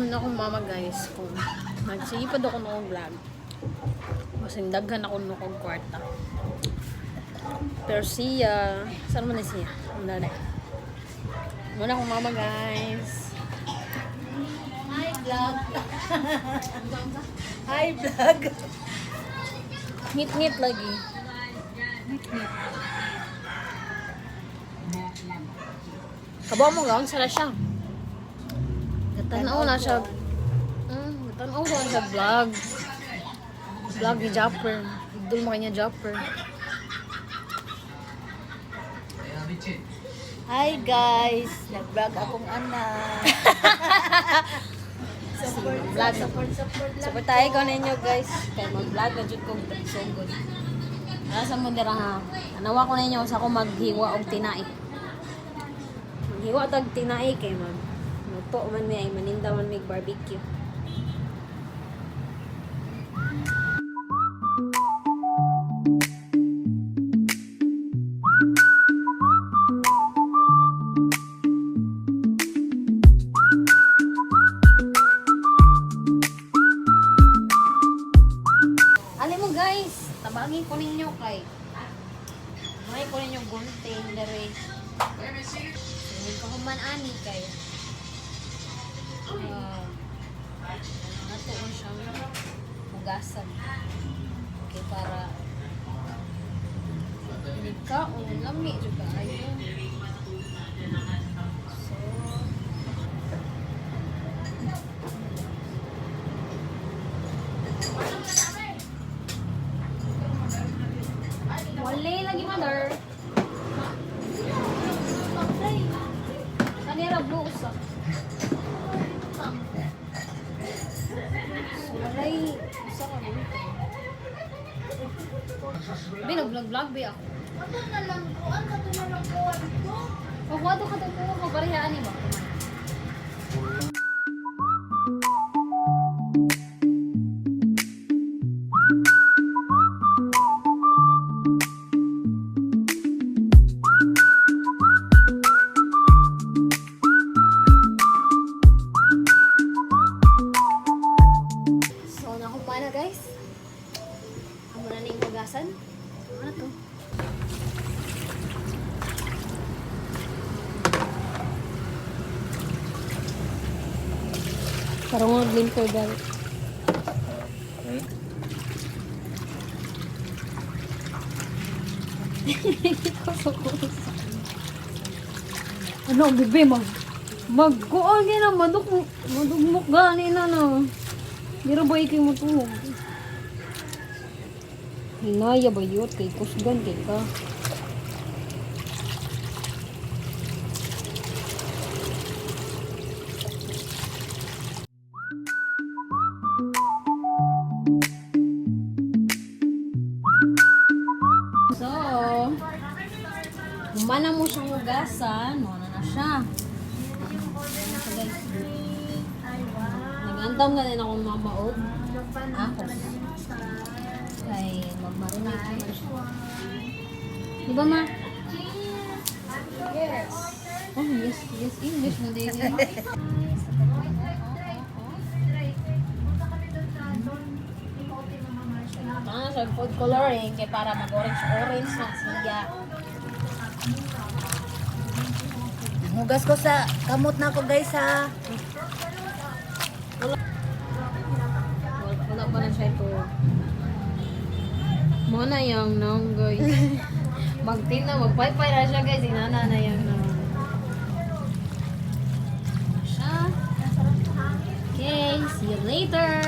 Ano akong mama guys, kung nagsipad ako noong vlog. Masing daghan ako noong kwarta. Pero siya, saan mo na siya? Ang dali. Muna akong mama guys. Hi vlog. Hi vlog. Ngit-ngit lagi. Kabaw mo gawin sila siya. Gatanaw na siya. Gatanaw na siya vlog. Vlog ni Japper. Idol mo kanya Japper. Hi guys, nag-vlog akong anak. Support tayo ko ninyo guys. Kaya mag-vlog na dyan kong so good. Nasa mo dira ha. Anawa ko ninyo sa ako maghiwa og tinai. Maghiwa tag tinai kay magpo man may maninda man may barbecue. Guys, tabangin ko ninyo kay may ko ninyo gunting dere. Hindi ko man ani kay nato on siyang hugasan. Okay, para hindi ka o lami juga ayo. So wala lagi mother. Kanira busa. Walay isa ka dito. Binag-vlog ba ako? Ano na lang ko? Ang katulang ko dito? Pag wato ka ito ko, barihaan ba? Guys, amo na ning hugasan. Ano to? Parang mag-linter dal. Ano, bebe, magkuon gina, madugmok gani na no. Dira ba ikay matulog? Hinaya ba yun? Kay kusgan kay ka. So, humana mo siyang hugasan. Ano na siya? Nag-antam na din akong mamaod. Ako. Kay mag-marinate naman siya. Di ba, ma? Yes. Oh, yes. English mo din. Sa food coloring kay para mag-orange na siya. Hugas ko sa kamot na ako guys ha. Wala pa na siya ito. Muna yung nang guys. Magpaypay na siya guys. Inana na yung nang. Siya. Okay, see you later.